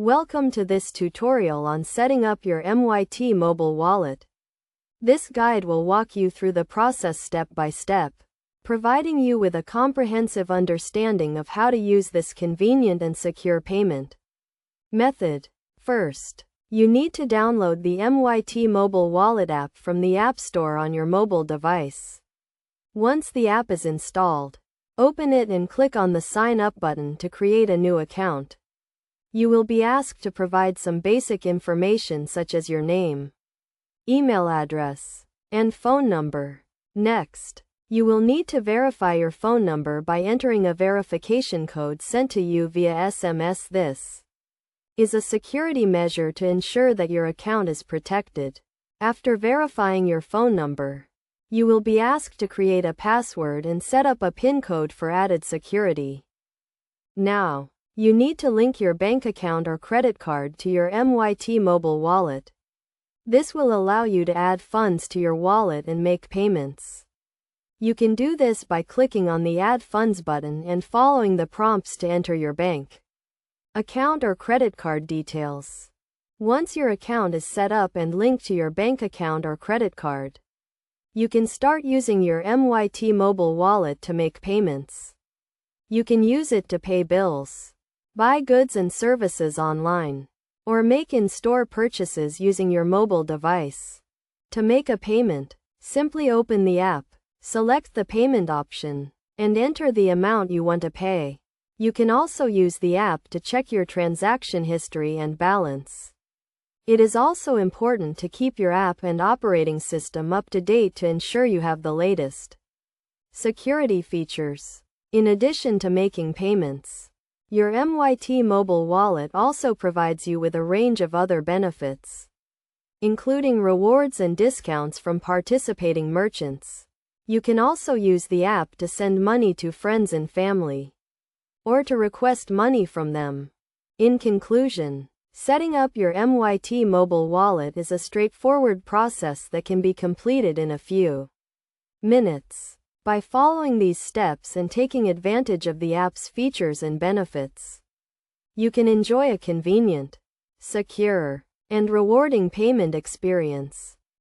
Welcome to this tutorial on setting up your MyT mobile wallet. This guide will walk you through the process step by step, providing you with a comprehensive understanding of how to use this convenient and secure payment method. First, you need to download the MyT mobile wallet app from the App Store on your mobile device. Once the app is installed, open it and click on the Sign Up button to create a new account. You will be asked to provide some basic information such as your name, email address, and phone number. Next, you will need to verify your phone number by entering a verification code sent to you via SMS. This is a security measure to ensure that your account is protected. After verifying your phone number, you will be asked to create a password and set up a PIN code for added security. Now, you need to link your bank account or credit card to your MyT mobile wallet. This will allow you to add funds to your wallet and make payments. You can do this by clicking on the Add Funds button and following the prompts to enter your bank account or credit card details. Once your account is set up and linked to your bank account or credit card, you can start using your MyT mobile wallet to make payments. You can use it to pay bills, buy goods and services online, or make in-store purchases using your mobile device. To make a payment, simply open the app, select the payment option, and enter the amount you want to pay. You can also use the app to check your transaction history and balance. It is also important to keep your app and operating system up to date to ensure you have the latest security features. In addition to making payments, your MyT mobile wallet also provides you with a range of other benefits, including rewards and discounts from participating merchants. You can also use the app to send money to friends and family, or to request money from them. In conclusion, setting up your MyT mobile wallet is a straightforward process that can be completed in a few minutes. By following these steps and taking advantage of the app's features and benefits, you can enjoy a convenient, secure, and rewarding payment experience.